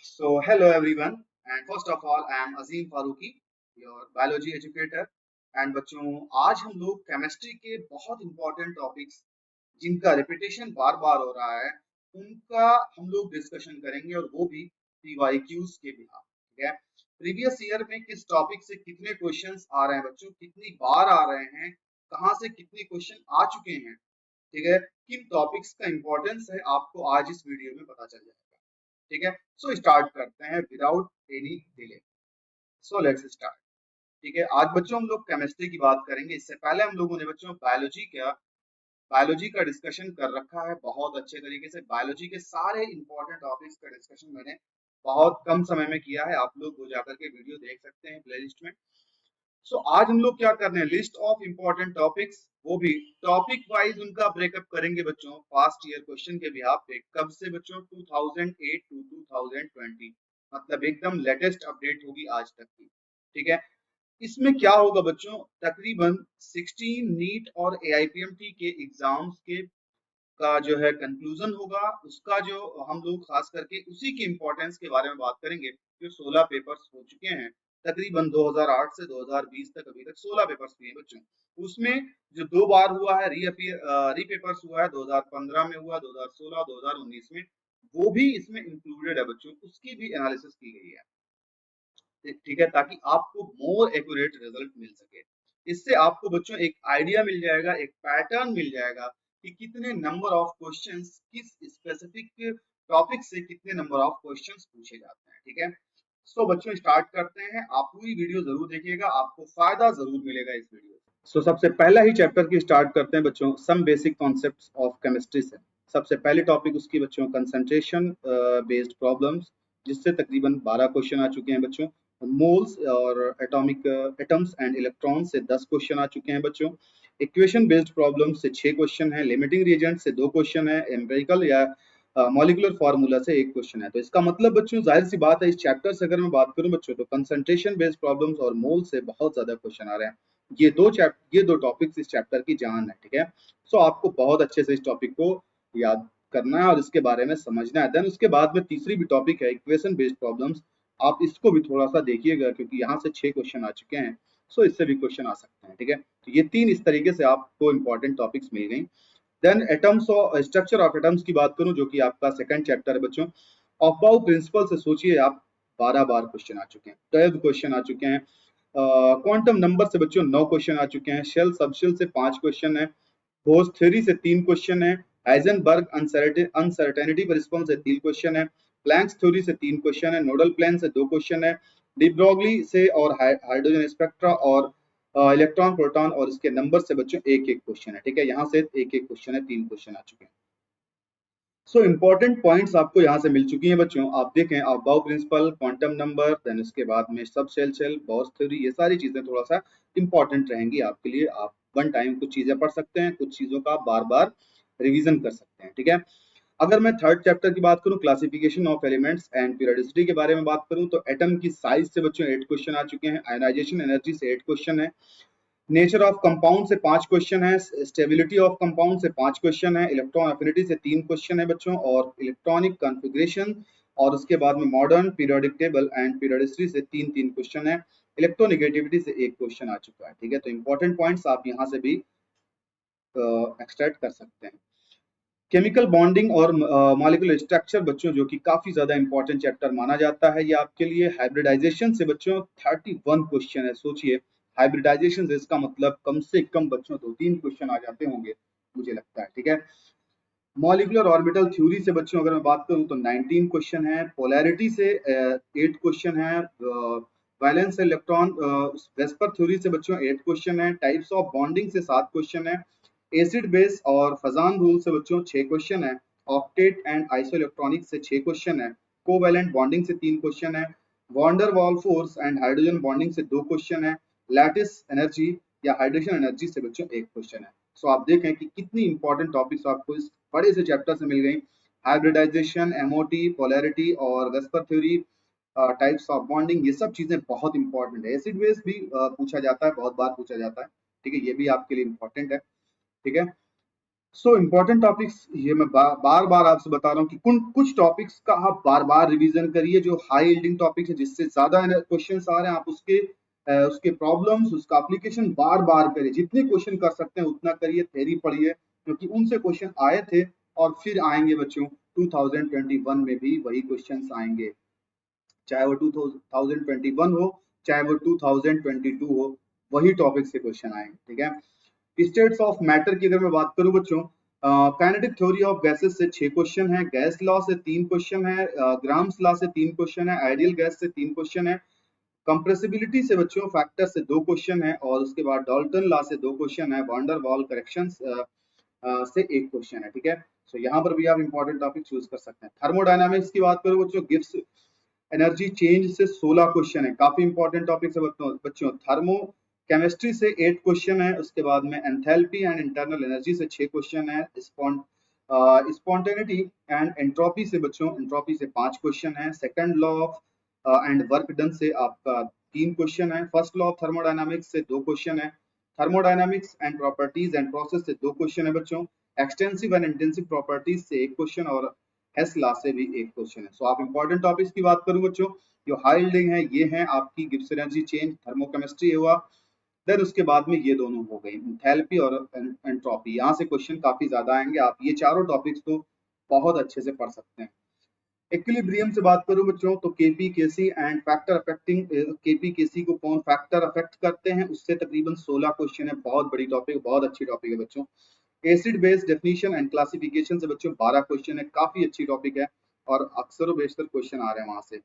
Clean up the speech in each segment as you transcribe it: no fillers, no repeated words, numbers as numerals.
So, hello everyone, and first of all, I am Azim Faruqi, your biology educator. And बच्चों आज हम लोग chemistry के बहुत इंपॉर्टेंट टॉपिक्स जिनका रिपीटेशन बार बार हो रहा है उनका हम लोग डिस्कशन करेंगे और वो भी PYQs के बिना। ठीक है, प्रीवियस ईयर में किस टॉपिक से कितने क्वेश्चंस आ रहे हैं बच्चों, कितनी बार आ रहे हैं, कहाँ से कितने क्वेश्चन आ चुके हैं, ठीक है, किन टॉपिक्स का इंपॉर्टेंस है आपको आज इस वीडियो में पता चल जाएगा। ठीक है, सो स्टार्ट करते हैं without any delay. So let's start. ठीक है, आज बच्चों हम लोग केमिस्ट्री की बात करेंगे। इससे पहले हम लोगों ने बच्चों बायोलॉजी का डिस्कशन कर रखा है बहुत अच्छे तरीके से। बायोलॉजी के सारे इंपॉर्टेंट टॉपिक्स का डिस्कशन मैंने बहुत कम समय में किया है, आप लोग वो जाकर के वीडियो देख सकते हैं प्लेलिस्ट में। सो आज हम लोग क्या कर रहे हैं, लिस्ट ऑफ इंपॉर्टेंट टॉपिक्स, वो भी टॉपिक वाइज उनका ब्रेकअप करेंगे बच्चों पास्ट ईयर क्वेश्चन के बिहाफ पे। कब से बच्चों, 2008 टू 2020, मतलब एकदम लेटेस्ट अपडेट होगी आज तक की। ठीक है, इसमें क्या होगा बच्चों, तकरीबन 16 नीट और AIPMT के एग्जाम्स के का जो है कंक्लूजन होगा, उसका जो हम लोग खास करके उसी की इंपॉर्टेंस के बारे में बात करेंगे। जो 16 पेपर्स हो चुके हैं तकरीबन 2008 से 2020 तक, अभी तक 16 पेपर्स हुए हैं बच्चों। उसमें जो दो बार हुआ है रीपेपर्स हुआ है, 2015 में हुआ, 2016, 2019 में, वो भी इसमें इंक्लूडेड है बच्चों, उसकी भी एनालिसिस की गई है। ठीक है, ताकि आपको मोर एक्यूरेट रिजल्ट मिल सके। इससे आपको बच्चों एक आइडिया मिल जाएगा, एक पैटर्न मिल जाएगा कि कितने नंबर ऑफ क्वेश्चंस किस स्पेसिफिक टॉपिक से कितने नंबर ऑफ क्वेश्चंस पूछे जाते हैं। ठीक है, सो बच्चों स्टार्ट करते हैं। आप पूरी वीडियो जरूर देखिएगा, आपको फायदा जरूर मिलेगा इस वीडियो से। सो सबसे पहला ही चैप्टर की स्टार्ट करते हैं बच्चों, some basic concepts of chemistry से। सबसे पहले टॉपिक उसकी बच्चों कंसंट्रेशन बेस्ड प्रॉब्लम्स, जिससे तकरीबन 12 क्वेश्चन आ चुके हैं बच्चों। मोल्स और एटॉमिक एटम्स एंड इलेक्ट्रॉन से 10 क्वेश्चन आ चुके हैं बच्चों। इक्वेशन बेस्ड प्रॉब्लम से 6 क्वेश्चन है। लिमिटिंग रिएजेंट से 2 क्वेश्चन है। एम्पिरिकल या मॉलिक्यूलर फार्मूला से 1 क्वेश्चन है। तो इसका मतलब बच्चों जाहिर सी बात है, इस चैप्टर से अगर मैं बात करूं बच्चों, तो कंसंट्रेशन बेस्ड प्रॉब्लम्स और मोल से बहुत ज्यादा क्वेश्चन आ रहे हैं। ये दो टॉपिक्स इस चैप्टर की जान है। ठीक है, सो आपको बहुत अच्छे से इस टॉपिक को याद करना है और इसके बारे में समझना है। देन उसके बाद में तीसरी भी टॉपिक है इक्वेशन बेस्ड प्रॉब्लम्स। आप इसको भी थोड़ा सा देखिएगा, क्योंकि यहाँ से 6 क्वेश्चन आ चुके हैं, सो इससे भी क्वेश्चन आ सकते हैं। ठीक है, तो ये 3 इस तरीके से आपको इंपॉर्टेंट टॉपिक्स मिल गई। देन एटम्स और स्ट्रक्चर ऑफ एटम्स की बात करूं, जो कि आपका सेकंड चैप्टर है बच्चों। अफबाउ प्रिंसिपल से सोचिए आप 12 बार क्वेश्चन आ चुके हैं, 12 क्वेश्चन आ चुके हैं। क्वांटम नंबर से बच्चों 9 क्वेश्चन आ चुके हैं। शेल सबशेल से 5 क्वेश्चन है। बोस थ्योरी से 3 क्वेश्चन है। हाइजेनबर्ग अनसर्टेनिटी प्रिंसिपल से 3 क्वेश्चन है। प्लैंक्स थ्योरी से 3 क्वेश्चन है। नोडल प्लेन से 2 क्वेश्चन है। डी ब्रॉगली से और हाइड्रोजन स्पेक्ट्रा और इलेक्ट्रॉन प्रोटॉन और इसके नंबर से बच्चों एक एक क्वेश्चन है। ठीक है, यहाँ से एक एक क्वेश्चन है, 3 क्वेश्चन आ चुके हैं। सो इंपॉर्टेंट पॉइंट्स आपको यहाँ से मिल चुकी हैं बच्चों। आप देखें, Aufbau principle, quantum number, then उसके बाद में सब शेल बॉस थ्योरी, ये सारी चीजें थोड़ा सा इंपॉर्टेंट रहेंगी आपके लिए। आप वन टाइम कुछ चीजें पढ़ सकते हैं, कुछ चीजों का बार बार रिवीजन कर सकते हैं। ठीक है, अगर मैं थर्ड चैप्टर की बात करूं, classification of elements and periodicity के बारे में बात करूं, तो एटम की साइज से बच्चों 8 क्वेश्चन आ चुके हैं। आयनाइजेशन एनर्जी से 8 क्वेश्चन है। नेचर ऑफ कंपाउंड से 5 क्वेश्चन है। स्टेबिलिटी ऑफ कंपाउंड से 5 क्वेश्चन है। इलेक्ट्रॉन एफिनिटी से 3 क्वेश्चन है बच्चों, और इलेक्ट्रॉनिक कॉन्फ़िगरेशन और उसके बाद में modern periodic table and periodicity से 3 क्वेश्चन है। इलेक्ट्रोनेगेटिविटी से 1 क्वेश्चन आ चुका है। ठीक है, तो इंपॉर्टेंट पॉइंट्स आप यहाँ से भी एक्सट्रैक्ट कर सकते हैं। केमिकल बॉन्डिंग और मॉलिक्यूलर स्ट्रक्चर बच्चों, जो कि काफी ज्यादा इंपॉर्टेंट चैप्टर माना जाता है ये आपके लिए। हाइब्रिडाइजेशन से बच्चों 31 क्वेश्चन है। सोचिए, हाइब्रिडाइजेशन से इसका मतलब कम से कम बच्चों 2-3 क्वेश्चन आ जाते होंगे, मुझे लगता है। ठीक है, मॉलिक्यूलर ऑर्बिटल थ्योरी से बच्चों अगर मैं बात करूं तो 19 क्वेश्चन है। पोलैरिटी से 8 क्वेश्चन है। वैलेंस इलेक्ट्रॉन वेस्पर थ्योरी से बच्चों 8 क्वेश्चन है। टाइप्स ऑफ बॉन्डिंग से 7 क्वेश्चन है। एसिड बेस और फजान रूल से बच्चों 6 क्वेश्चन है। ऑक्टेट एंड आइसो इलेक्ट्रॉनिक से 6 क्वेश्चन है। कोवैलेंट बॉन्डिंग से 3 क्वेश्चन है। Van der Waals force and hydrogen bonding से 2 क्वेश्चन है। लैटिस एनर्जी या हाइड्रोजन एनर्जी से बच्चों 1 क्वेश्चन है। सो आप देखें कि कितनी इंपॉर्टेंट टॉपिक्स आपको इस बड़े से चैप्टर से मिल गई। हाइब्रिडाइजेशन, एमओटी, पोलैरिटी और VSEPR theory, types of bonding, ये सब चीजें बहुत इंपॉर्टेंट है। एसिड बेस भी पूछा जाता है, बहुत बार पूछा जाता है। ठीक है, ये भी आपके लिए इंपॉर्टेंट है। ठीक है, सो इम्पोर्टेंट टॉपिक्स ये मैं बार बार आपसे बता रहा हूँ कि कुछ टॉपिक्स का आप बार बार रिवीजन करिए, जो हाई यील्डिंग टॉपिक्स है जिससे ज्यादा क्वेश्चन आ रहे हैं, आप उसके प्रॉब्लम्स, उसका एप्लीकेशन बार बार करिए, जितने क्वेश्चन कर सकते हैं उतना करिए, थ्योरी पढ़िए, क्योंकि उनसे क्वेश्चन आए थे और फिर आएंगे बच्चों 2021 में भी वही क्वेश्चन आएंगे, चाहे वो 2021 हो, चाहे वो 2022 हो, वही टॉपिक से क्वेश्चन आएंगे। ठीक है, स्टेट्स ऑफ मैटर की अगर मैं बात करूं बच्चों, काइनेटिक थ्योरी ऑफ गैसेस से 6 क्वेश्चन है, गैस लॉ से 3 क्वेश्चन है, ग्राम्स लॉ से 3 क्वेश्चन है, आइडियल गैस से 3 क्वेश्चन है, कंप्रेसिबिलिटी से बच्चों फैक्टर से 2 क्वेश्चन है, और उसके बाद डाल्टन लॉ से 2 क्वेश्चन है, वंडर वॉल करेक्शंस से 1 क्वेश्चन है। ठीक है, सो यहाँ पर भी आप इंपॉर्टेंट टॉपिक चूज कर सकते हैं। थर्मोडायनामिक्स की बात करूं बच्चों, गिब्स एनर्जी चेंज से 16 क्वेश्चन है, काफी इंपॉर्टेंट टॉपिक है बच्चों। थर्मो केमिस्ट्री से 8 क्वेश्चन है, उसके बाद में एंथैल्पी एंड इंटरनल एनर्जी से 6 क्वेश्चन है, स्पॉन्टेनिटी एंड एंट्रोपी से बच्चों, एंट्रोपी से 5 क्वेश्चन है, second law of and work done से आपका 3 क्वेश्चन है, फर्स्ट लॉ ऑफ थर्मोडायनामिक्स से 2 क्वेश्चन है, thermodynamics and properties and process से 2 क्वेश्चन है बच्चों, एक्सटेंसिव एंड इंटेंसिव प्रॉपर्टीज से 1 क्वेश्चन, और एस ला से भी 1 क्वेश्चन है। सो आप इंपॉर्टेंट टॉपिक्स की बात करूं बच्चों, जो हाई यील्डिंग है ये है आपकी गिब्स एनर्जी चेंज, थर्मोकेमिस्ट्री हुआ, देन उसके बाद में ये दोनों हो गई एंथैल्पी और एंट्रोपी, यहाँ से क्वेश्चन काफी ज्यादा आएंगे, आप ये चारों टॉपिक्स तो बहुत अच्छे से पढ़ सकते हैं। इक्विलिब्रियम से बात करूं बच्चों, तो KP KC and factor affecting, KP KC को कौन फैक्टर अफेक्ट करते हैं, उससे तकरीबन 16 क्वेश्चन है, बहुत बड़ी टॉपिक, बहुत अच्छी टॉपिक है बच्चों। Acid base definition and classification से बच्चों 12 क्वेश्चन है, काफी अच्छी टॉपिक है, और अक्सर बेशतर क्वेश्चन आ रहे हैं वहां से।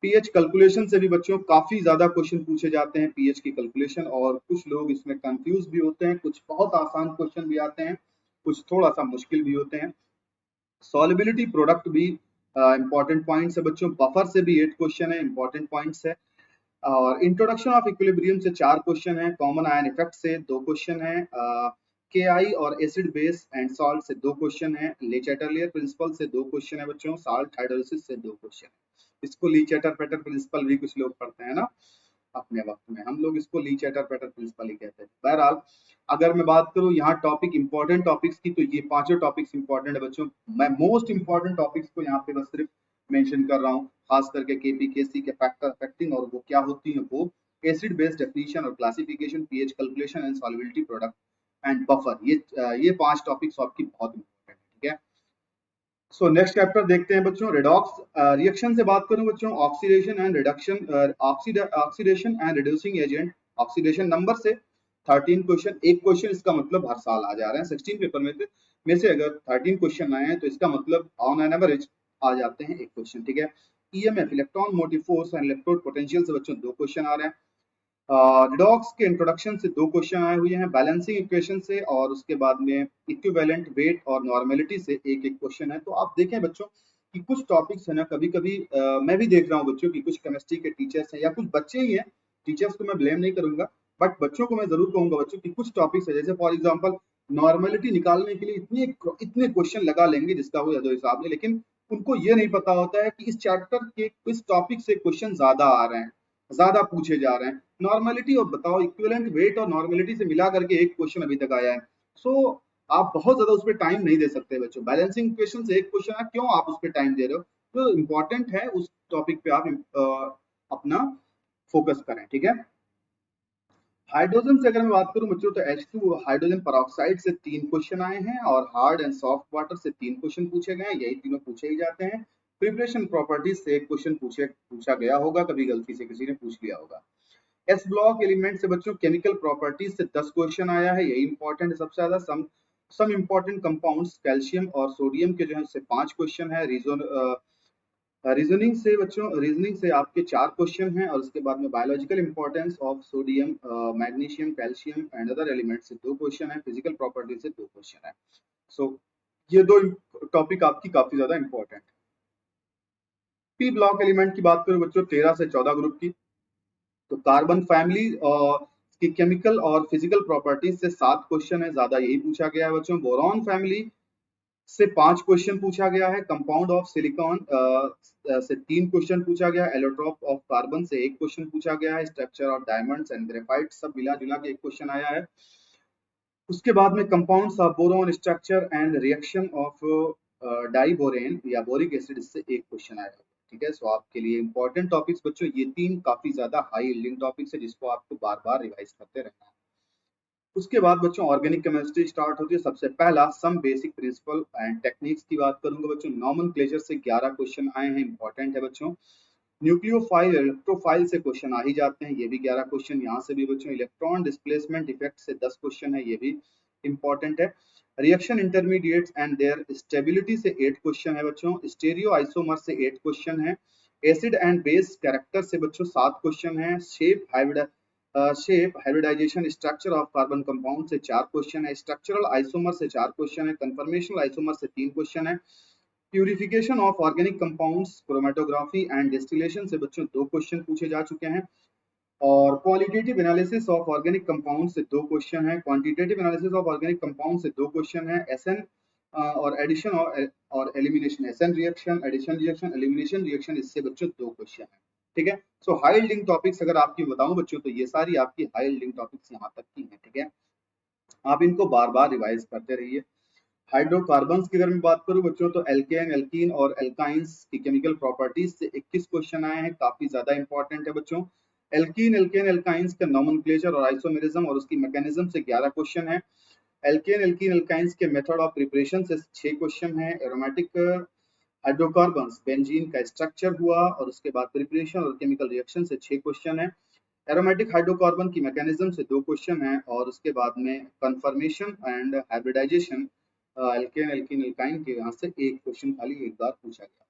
पीएच कैलकुलेशन से भी बच्चों काफी ज्यादा क्वेश्चन पूछे जाते हैं, पीएच की कैलकुलेशन, और कुछ लोग इसमें कंफ्यूज भी होते हैं, कुछ बहुत आसान क्वेश्चन भी आते हैं, कुछ थोड़ा सा मुश्किल भी होते हैं। सॉल्युबिलिटी प्रोडक्ट भी इंपॉर्टेंट पॉइंट्स है बच्चों, बफर से भी 8 क्वेश्चन है, इंपॉर्टेंट पॉइंट्स है, और इंट्रोडक्शन ऑफ इक्विलिब्रियम से 4 क्वेश्चन है, कॉमन आयन इफेक्ट से 2 क्वेश्चन है, के आई और एसिड बेस एंड सॉल्ट से 2 क्वेश्चन है, ले चैटरलियर प्रिंसिपल से 2 क्वेश्चन है बच्चों, साल्ट हाइड्रोलिसिस से 2 क्वेश्चन है। इसको ली चैटर पैटर प्रिंसिपल भी कुछ लोग पढ़ते हैं ना अपने वक्त में, हम लोग इसको ली चैटर पैटर प्रिंसिपल ही कहते हैं। बहरहाल अगर मैं बात करूं यहाँ टॉपिक इंपॉर्टेंट टॉपिक्स की, तो ये पांचों टॉपिक्स इंपॉर्टेंट है बच्चों, मैं मोस्ट इंपॉर्टेंट टॉपिक्स को यहाँ पे बस सिर्फ मेंशन कर रहा हूँ, खास करके केपीकेसी के फैक्टर अफेक्टिंग, और वो क्या होती है वो, एसिड बेस डेफिनेशन और classification, pH calculation and solubility product and buffer, ये 5 टॉपिक्स आपकी बहुत इंपॉर्टेंट है। ठीक है, सो नेक्स्ट चैप्टर देखते हैं बच्चों, रेडॉक्स रिएक्शन से बात करूं बच्चों, oxidation and reduction, oxidation and reducing agent, oxidation number से 13 क्वेश्चन, एक क्वेश्चन इसका मतलब हर साल आ जा रहे हैं 16 पेपर में से अगर 13 क्वेश्चन आए हैं तो इसका मतलब ऑन एन एवरेज आ जाते हैं एक क्वेश्चन। ठीक है, EMF electron motive force and electrode potential से बच्चों 2 क्वेश्चन आ रहे हैं, रिडॉक्स के इंट्रोडक्शन से 2 क्वेश्चन आए हुए हैं, बैलेंसिंग इक्वेशन से, और उसके बाद में इक्विवेलेंट वेट और नॉर्मेलिटी से एक एक क्वेश्चन है। तो आप देखें बच्चों कि कुछ टॉपिक्स है ना, कभी कभी मैं भी देख रहा हूँ बच्चों की कुछ केमिस्ट्री के टीचर्स हैं या कुछ बच्चे ही हैं, टीचर्स को मैं ब्लेम नहीं करूंगा, बट बच्चों को मैं जरूर कहूंगा बच्चों की कुछ टॉपिक्स है, जैसे फॉर एग्जाम्पल नॉर्मेलिटी निकालने के लिए इतने इतने क्वेश्चन लगा लेंगे जिसका वो हिसाब नहीं, लेकिन उनको ये नहीं पता होता है कि इस चैप्टर के इस टॉपिक से क्वेश्चन ज्यादा आ रहे हैं, ज्यादा पूछे जा रहे हैं। नॉर्मेलिटी और बताओ, इक्विवेलेंट वेट और नॉर्मेलिटी से मिला करके एक क्वेश्चन अभी तक आया है, सो आप बहुत ज्यादा उस पर टाइम नहीं दे सकते बच्चों, बैलेंसिंग इक्वेशन से एक क्वेश्चन है, क्यों आप उस पर टाइम दे रहे हो, तो इंपॉर्टेंट है उस टॉपिक पे आप अपना फोकस करें। ठीक है, हाइड्रोजन से अगर मैं बात करूं बच्चों, तो H2 हाइड्रोजन परऑक्साइड से 3 क्वेश्चन आए हैं, और हार्ड एंड सॉफ्ट वाटर से 3 क्वेश्चन पूछे गए हैं, यही तीनों पूछे ही जाते हैं। प्रिपरेशन प्रॉपर्टीज से एक क्वेश्चन पूछा गया होगा, कभी गलती से किसी ने पूछ लिया होगा। एस ब्लॉक एलिमेंट से बच्चों केमिकल प्रॉपर्टीज से 10 क्वेश्चन आया है, यही इंपॉर्टेंट है सबसे ज्यादा। सम इंपॉर्टेंट कंपाउंड्स कैल्शियम और सोडियम के जो है उससे 5 क्वेश्चन है। रीजनिंग से बच्चों, रीजनिंग से आपके 4 क्वेश्चन हैं, और उसके बाद में biological importance of sodium, magnesium, calcium and other element से 2 क्वेश्चन है, फिजिकल प्रॉपर्टी से 2 क्वेश्चन है। सो ये दो टॉपिक आपकी काफी ज्यादा इंपॉर्टेंट है। पी ब्लॉक एलिमेंट की बात करूं बच्चों, 13 से 14 ग्रुप की, तो कार्बन फैमिली की केमिकल और फिजिकल प्रॉपर्टीज से 7 क्वेश्चन है, ज्यादा यही पूछा गया है बच्चों। बोरॉन फैमिली से 5 क्वेश्चन पूछा गया है, कंपाउंड ऑफ सिलिकॉन से 3 क्वेश्चन पूछा गया है, एलोट्रॉप ऑफ कार्बन से 1 क्वेश्चन पूछा गया है, structure of diamonds and graphite सब मिला जुला के 1 क्वेश्चन आया है। उसके बाद में compounds of boron structure and reaction of diborane या बोरिक एसिड, इससे एक क्वेश्चन आएगा। ठीक है, सो आपके लिए इंपॉर्टेंट टॉपिक्स बच्चों ये तीन काफी ज्यादा हाई यील्डिंग टॉपिक्स है जिसको आपको बार बार रिवाइज करते रहना है। उसके बाद बच्चों ऑर्गेनिक केमिस्ट्री स्टार्ट होती है। सबसे पहला some basic principle and techniques की बात करूंगा बच्चों। नॉमेनक्लेचर से 11 क्वेश्चन आए हैं, इंपॉर्टेंट है बच्चों। न्यूक्लियोफाइल इलेक्ट्रोफाइल से क्वेश्चन आ ही जाते हैं, ये भी 11 क्वेश्चन। यहाँ से भी बच्चों इलेक्ट्रॉन डिस्प्लेसमेंट इफेक्ट से 10 क्वेश्चन है, ये भी इंपॉर्टेंट है। Reaction intermediates and there stability से 8 क्वेश्चन है बच्चों। स्टेरियो आइसोमर से 8 क्वेश्चन है। एसिड एंड बेस कैरेक्टर से बच्चों 7 क्वेश्चन है। Shape hybridization structure of carbon compound से 4 क्वेश्चन है। स्ट्रक्चरल आइसोमर से 4 क्वेश्चन है। कन्फर्मेशनल आइसोमर से 3 क्वेश्चन है। Purification of organic compounds, chromatography and distillation से बच्चों 2 क्वेश्चन पूछे जा चुके हैं। और qualitative analysis of organic compound से 2 क्वेश्चन है। Quantitative analysis of organic compound से 2 क्वेश्चन है। एसएन और एडिशन और elimination, SN reaction, addition reaction, elimination reaction, इससे बच्चों 2 क्वेश्चन है। ठीक है, सो हाई यील्डिंग टॉपिक्स अगर आपकी बताऊं बच्चों तो ये सारी आपकी हाई यील्डिंग टॉपिक्स यहाँ तक की हैं। ठीक है, आप इनको बार बार रिवाइज करते रहिए। हाइड्रोकार्बन्स की अगर मैं बात करूं बच्चों तो एल्केन, एल्कीन और एल्काइंस की केमिकल प्रॉपर्टीज से 21 क्वेश्चन आए हैं, काफी ज्यादा इंपॉर्टेंट है बच्चों। एल्कीन, एल्केन, एल्काइंस का नोमेनक्लेचर और आइसोमेरिज्म और उसकी मैकेनिज्म से 11 क्वेश्चन है। एल्केन, एल्कीन, एल्काइंस के मेथड ऑफ प्रिपरेशन से 6 क्वेश्चन है। एरोमेटिक हाइड्रोकार्बन्स, बेंजीन का स्ट्रक्चर हुआ और उसके बाद प्रिपरेशन और केमिकल रिएक्शन से 6 क्वेश्चन है। एरोमेटिक हाइड्रोकार्बन की मैकेनिज्म से 2 क्वेश्चन है और उसके बाद में conformation and hybridization alkane, alkene, alkyne के यहाँ से एक क्वेश्चन खाली एक बार पूछा गया।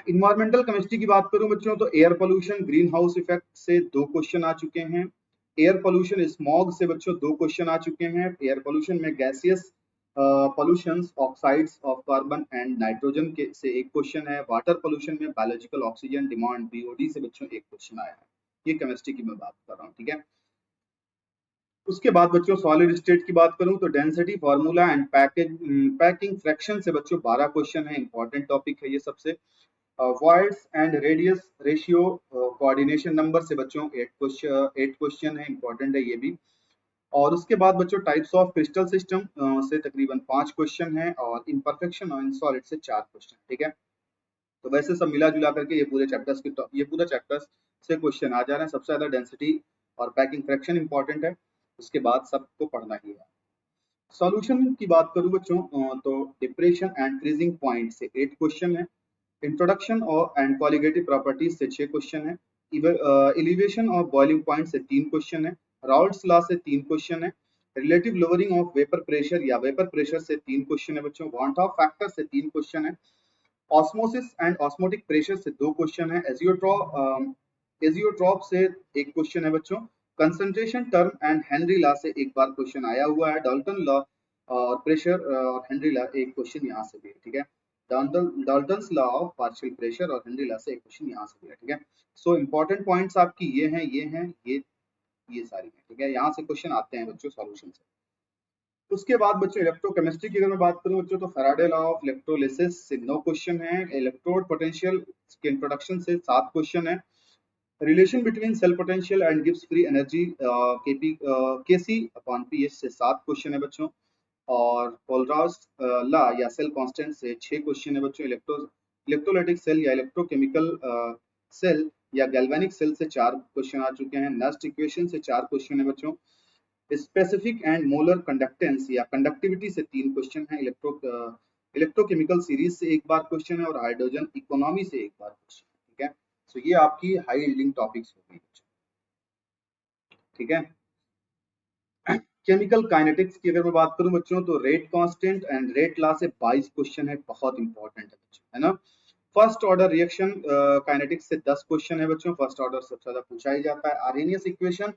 इन्वायरमेंटल केमिस्ट्री की बात करूं बच्चों तो air pollution, green house effect से 2 क्वेश्चन आ चुके हैं। एयर पोल्यूशन स्मॉग से बच्चों 2 क्वेश्चन आ चुके हैं। एयर पोल्यूशन में gaseous pollutions, oxides of carbon and nitrogen के से एक क्वेश्चन है। वाटर पोल्यूशन में बायोलॉजिकल ऑक्सीजन डिमांड, बीओडी से बच्चों एक क्वेश्चन आया है। ये केमिस्ट्री की मैं बात कर रहा हूँ। ठीक है, उसके बाद बच्चों सॉलिड स्टेट की बात करूं तो density formula and packing fraction से बच्चों 12 क्वेश्चन है, इंपॉर्टेंट टॉपिक है ये सबसे। Voids and radius ratio coordination number से बच्चों 8 क्वेश्चन है, इंपॉर्टेंट है ये भी। और उसके बाद बच्चों टाइप्स ऑफ क्रिस्टल सिस्टम से तकरीबन 5 क्वेश्चन है और इम्परफेक्शन ऑन सॉलिड से 4 क्वेश्चन। ठीक है, तो वैसे सब मिला जुला करके ये पूरा चैप्टर्स से क्वेश्चन आ जा रहे हैं। सबसे ज्यादा डेंसिटी और पैकिंग फ्रैक्शन इंपॉर्टेंट है, उसके बाद सबको पढ़ना ही है। सॉल्यूशन की बात करूं बच्चों तो डिप्रेशन एंड फ्रीजिंग पॉइंट से 8 क्वेश्चन है। इंट्रोडक्शन और एंड कॉलिगेटिव प्रॉपर्टीज से 6 क्वेश्चन है। एलिवेशन ऑफ बॉइलिंग पॉइंट से 3 क्वेश्चन है। राउल्ट्स लॉ से 3 क्वेश्चन है। Relative lowering of vapour pressure या वेपर प्रेशर से 3 क्वेश्चन है बच्चों। वांट ऑफ फैक्टर से 3 क्वेश्चन है। ऑस्मोसिस एंड ऑस्मोटिक प्रेशर से 2 क्वेश्चन है। एजियोट्रॉप से एक क्वेश्चन है बच्चों। Concentration term and Henry law से एक बार क्वेश्चन आया हुआ है। डाल्टन लॉ और प्रेशर और हेनरी लॉ एक क्वेश्चन यहाँ से भी है। ठीक है, Dalton's law of partial pressure और हेनरी लॉ से एक क्वेश्चन यहाँ से भी है। ठीक है, सो इंपॉर्टेंट पॉइंट्स आपकी ये हैं, ये सारी हैं। ठीक है, यहाँ से क्वेश्चन आते हैं बच्चों सॉल्यूशन से। उसके बाद बच्चों इलेक्ट्रोकेमिस्ट्री की अगर मैं बात करूं बच्चों तो फैराडे लॉ ऑफ इलेक्ट्रोलिसिस से 9 क्वेश्चन है। इलेक्ट्रोड पोटेंशियल के इंट्रोडक्शन से 7 क्वेश्चन है। Relation between cell potential and Gibbs free energy KP KC upon pH से 7 क्वेश्चन है बच्चों। और कोलरास लॉ या सेल कांस्टेंट से 6 क्वेश्चन है बच्चों। इलेक्ट्रोलाइटिक सेल या इलेक्ट्रोकेमिकल सेल या गैल्वेनिक सेल से 4 क्वेश्चन आ चुके हैं। नस्ट इक्वेशन से 4 क्वेश्चन है बच्चों। स्पेसिफिक एंड मोलर कंडक्टेंस या कंडक्टिविटी से 3 क्वेश्चन है। इलेक्ट्रोकेमिकल सीरीज से एक बार क्वेश्चन है और हाइड्रोजन इकोनॉमी से एक बार क्वेश्चन है। ठीक है, सो ये आपकी हाई यील्डिंग टॉपिक्स हो गई। ठीक है, केमिकल काइनेटिक्स की अगर मैं बात करूं बच्चों तो rate constant and rate law से 22 क्वेश्चन है, बहुत इंपॉर्टेंट है बच्चों, है ना। फर्स्ट ऑर्डर रिएक्शन काइनेटिक्स से 10 क्वेश्चन है बच्चों, फर्स्ट ऑर्डर सबसे ज्यादा पूछा ही जाता है। आर्हेनियस इक्वेशन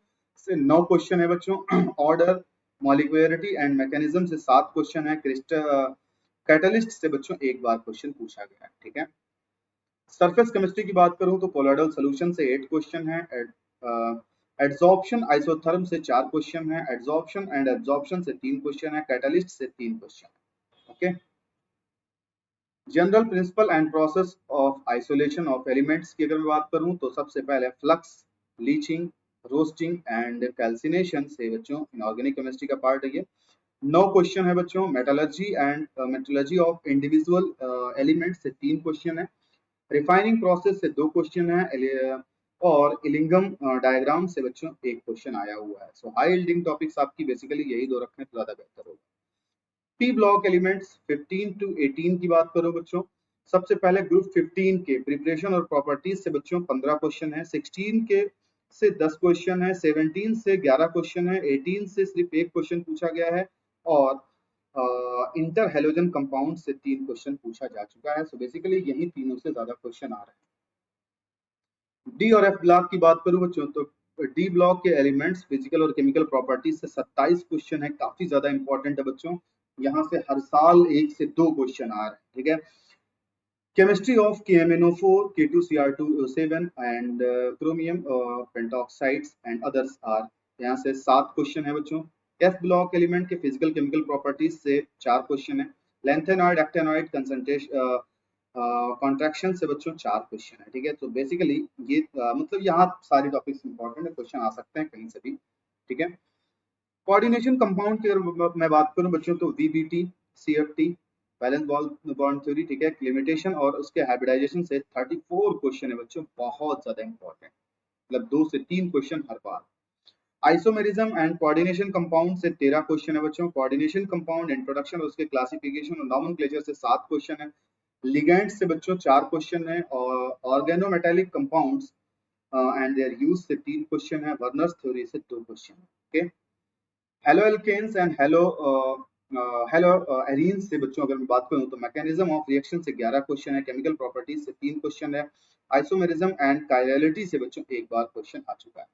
से 9 क्वेश्चन है बच्चों। ऑर्डर, मॉलिक्यूलरिटी एंड मैकेनिज्म से 7 क्वेश्चन है। क्रिस्टल कैटलिस्ट से बच्चों एक बार क्वेश्चन पूछा गया है। ठीक है, सरफेस केमिस्ट्री की बात करूं तो कोलोइडल सॉल्यूशन से 8 क्वेश्चन है। एड्सॉर्प्शन आइसोथर्म से 4 क्वेश्चन है। एड्सॉर्प्शन एंड एब्जॉर्प्शन से 3 क्वेश्चन है। कैटलिस्ट से 3 क्वेश्चन है। Okay, general principle and process of isolation of elements की अगर मैं बात करूं तो सबसे पहले flux, leaching, roasting and calcination से बच्चों इनऑर्गेनिक केमिस्ट्री का पार्ट है ये। 9 क्वेश्चन है बच्चों। Metallurgy and metallurgy of individual element से 3 क्वेश्चन है। रिफाइनिंग प्रोसेस से 2 क्वेश्चन है और इलिंगम डायग्राम से बच्चों 1 क्वेश्चन आया हुआ है। सो हाई यील्डिंग टॉपिक्स आपकी बेसिकली यही दो रखें तो ज्यादा बेहतर होगा। पी ब्लॉक एलिमेंट्स 15 टू 18 की बात करो बच्चों, सबसे पहले ग्रुप 15 के प्रिपरेशन और प्रॉपर्टीज से बच्चों 15 क्वेश्चन है। 16 के से 10 क्वेश्चन है। 17 से 11 क्वेश्चन है। 18 से सिर्फ 1 क्वेश्चन पूछा गया है और इंटर हेलोजन कंपाउंड से 3 क्वेश्चन पूछा जा चुका है। सो बेसिकली यही तीनों से ज्यादा क्वेश्चन आ रहे हैं। डी और एफ ब्लॉक की बात करूं बच्चों तो डी ब्लॉक के एलिमेंट्स फिजिकल और केमिकल प्रॉपर्टीज से 27 क्वेश्चन है, काफी ज्यादा इंपॉर्टेंट है बच्चों। यहाँ से हर साल 1 से 2 क्वेश्चन आ रहे हैं, ठीक है। Chemistry of KMnO4, K2Cr2O7 and chromium pentoxides and others are, यहाँ से 7 क्वेश्चन है बच्चों। एफ ब्लॉक एलिमेंट के फिजिकल केमिकल प्रॉपर्टीज से 4 क्वेश्चन है। लेंथेनॉइड एक्टेनॉइड कंसंट्रेशन कॉन्ट्रैक्शन से बच्चों 4 क्वेश्चन है, ठीक है। तो बेसिकली ये मतलब यहाँ सारी टॉपिक्स इंपॉर्टेंट है, क्वेश्चन आ सकते हैं कहीं से भी, ठीक है। कोऑर्डिनेशन कंपाउंड की अगर मैं बात करूं बच्चों तो VBT, CFT, valence bond theory, ठीक है। लिमिटेशन और उसके हाइब्रिडाइजेशन से 34 क्वेश्चन है बच्चों, बहुत ज्यादा इंपॉर्टेंट, मतलब 2 से 3 question her bar. Isomerism and coordination compound से 13 क्वेश्चन है बच्चों। कोऑर्डिनेशन कंपाउंड इंट्रोडक्शन और उसके क्लासिफिकेशन और नॉमेनक्लेचर से 7 क्वेश्चन है। लिगेंड से बच्चों 4 क्वेश्चन है और organometallic compounds and their use से 3 क्वेश्चन है। वर्नर्स थ्योरी से 2 क्वेश्चन है, okay. Halo alkanes and halo arenes से बच्चों अगर मैं बात करूं तो मैकेनिज्म ऑफ रिएक्शन से 11 क्वेश्चन है। केमिकल प्रॉपर्टीज से 3 क्वेश्चन है। आइसोमेरिज्म एंड कायरलिटी से बच्चों एक बार क्वेश्चन आ चुका है।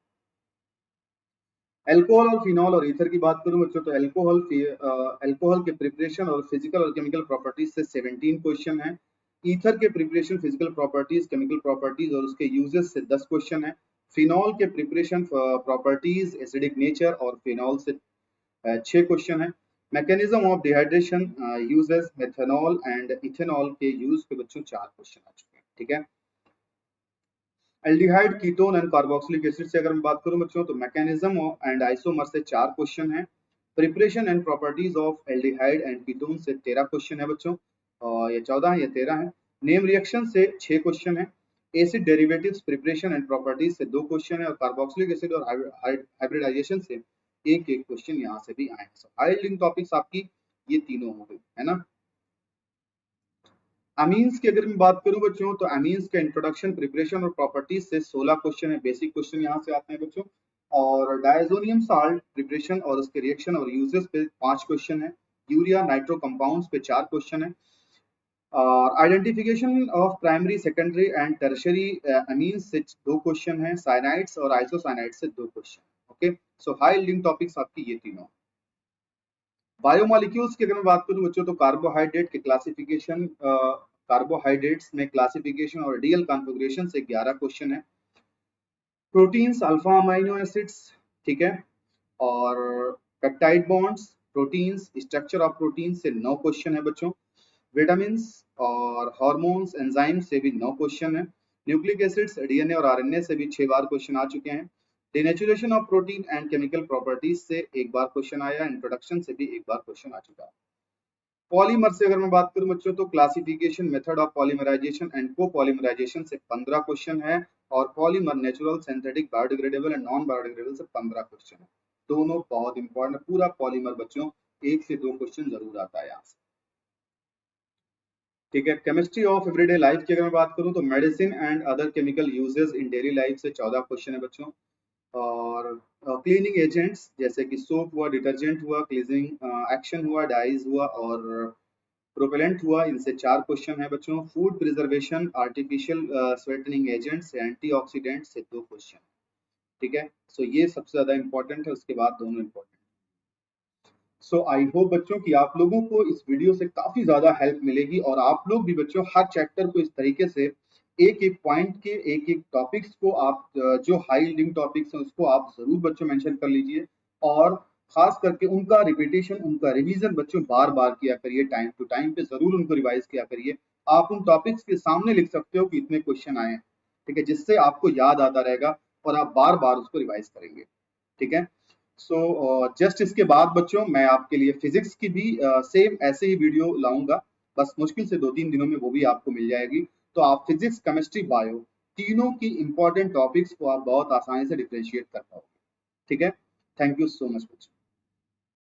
अल्कोहल और फिनॉल और ईथर की बात करूं बच्चों तो अल्कोहल के प्रिपरेशन और फिजिकल और केमिकल प्रॉपर्टीज से 17 क्वेश्चन है। ईथर के preparation, physical properties, chemical properties और उसके यूजेस से 10 क्वेश्चन है। फिनॉल के प्रिपरेशन, प्रॉपर्टीज, एसिडिक नेचर और फिनॉल से 6 क्वेश्चन है। Mechanism of dehydration, uses, methanol and ethanol के यूज पे बच्चों 4 क्वेश्चन आ चुके हैं, ठीक है। Aldehyde, ketone and carboxylic acid से अगर मैं बात करूं बच्चों तो मैकेनिज्म एंड आइसोमर से 4 क्वेश्चन है। Preparation and properties of aldehyde and ketone से 13 क्वेश्चन है बच्चों, और ये 14 है, ये 13 है। नेम रिएक्शन से 6 क्वेश्चन है। Acid derivatives preparation and properties से 2 क्वेश्चन है और कार्बोक्सिलिक एसिड और हाइब्रिडाइजेशन से एक क्वेश्चन यहाँ से भी आए हैं। हाई लिंक टॉपिक्स आपकी ये तीनों हो गई है ना। अमीन्स की अगर मैं बात करूं बच्चों तो अमीन्स का इंट्रोडक्शन, प्रिपरेशन और प्रॉपर्टीज से 16 क्वेश्चन है। बेसिक क्वेश्चन यहाँ से आते हैं बच्चों। और डायजोनियम साल्ट प्रिपरेशन और उसके रिएक्शन और यूजेस पे 5 क्वेश्चन है। यूरिया नाइट्रो कंपाउंड्स पे 4 क्वेश्चन है। और identification of primary, secondary and tertiary amines से 2 क्वेश्चन है। साइनाइड्स और आइसोसाइनाइड्स से 2 क्वेश्चन, ओके। सो हाई लिंक टॉपिक्स आपकी ये तीनों। बायोमोलिक्यूल्स की अगर मैं बात करूं बच्चों तो कार्बोहाइड्रेट के क्लासिफिकेशन, कार्बोहाइड्रेट्स में क्लासिफिकेशन और डीएल कॉन्फ़िगरेशन से 11 क्वेश्चन है। प्रोटीन्स, अल्फा अमाइनो एसिड्स, ठीक है। और peptide bonds, proteins, structure of protein से 9 क्वेश्चन है बच्चों। विटामिन्स और हार्मोन्स, एंजाइम से भी 9 क्वेश्चन है। न्यूक्लिक एसिड्स, डीएनए और आरएनए से भी 6 बार क्वेश्चन आ चुके हैं। Denaturation of protein and chemical properties से एक बार क्वेश्चन आया। इंट्रोडक्शन से भी एक बार क्वेश्चन आ चुका है। पॉलीमर से अगर मैं बात करूं बच्चों तो classification, method of polymerization and copolymerization से 15 क्वेश्चन है। और polymer, natural, synthetic, biodegradable and non biodegradable से 15 क्वेश्चन है। दोनों बहुत इंपॉर्टेंट, पूरा पॉलीमर बच्चों 1 से 2 क्वेश्चन जरूर आता है यहाँ से, ठीक है। केमिस्ट्री ऑफ एवरीडे लाइफ की अगर मैं बात करूं तो medicine and other chemical uses in daily life से 14 क्वेश्चन है बच्चों। और क्लीनिंग एजेंट्स जैसे कि सोप हुआ, डिटर्जेंट हुआ, क्लीजिंग एक्शन हुआ, डाइज हुआ और प्रोपेलेंट हुआ, इनसे 4 क्वेश्चन है बच्चों। Food preservation, artificial sweetening agents, antioxidant से 2 क्वेश्चन, ठीक है। सो ये सबसे ज्यादा इंपॉर्टेंट है, उसके बाद दोनों इंपॉर्टेंट। सो आई होप बच्चों कि आप लोगों को इस वीडियो से काफी ज्यादा हेल्प मिलेगी और आप लोग भी बच्चों हर चैप्टर को इस तरीके से एक एक पॉइंट के, एक एक टॉपिक्स को आप जो हाई लिंक टॉपिक्स हैं उसको आप जरूर बच्चों मेंशन कर लीजिए। और खास करके उनका रिपीटेशन, उनका रिवीजन बच्चों बार बार किया करिए, टाइम टू टाइम पे जरूर उनको रिवाइज किया करिए। आप उन टॉपिक्स के सामने लिख सकते हो कि इतने क्वेश्चन आए हैं, ठीक है, जिससे आपको याद आता रहेगा और आप बार बार उसको रिवाइज करेंगे। ठीक है। सो जस्ट इसके बाद बच्चों मैं आपके लिए फिजिक्स की भी सेम ऐसे ही वीडियो लाऊंगा, बस मुश्किल से 2-3 दिनों में वो भी आपको मिल जाएगी। तो आप फिजिक्स, केमिस्ट्री, बायो तीनों की इंपॉर्टेंट टॉपिक्स को आप बहुत आसानी से डिफरेंशिएट कर पाओगे। ठीक है। थैंक यू सो मच बच्चों।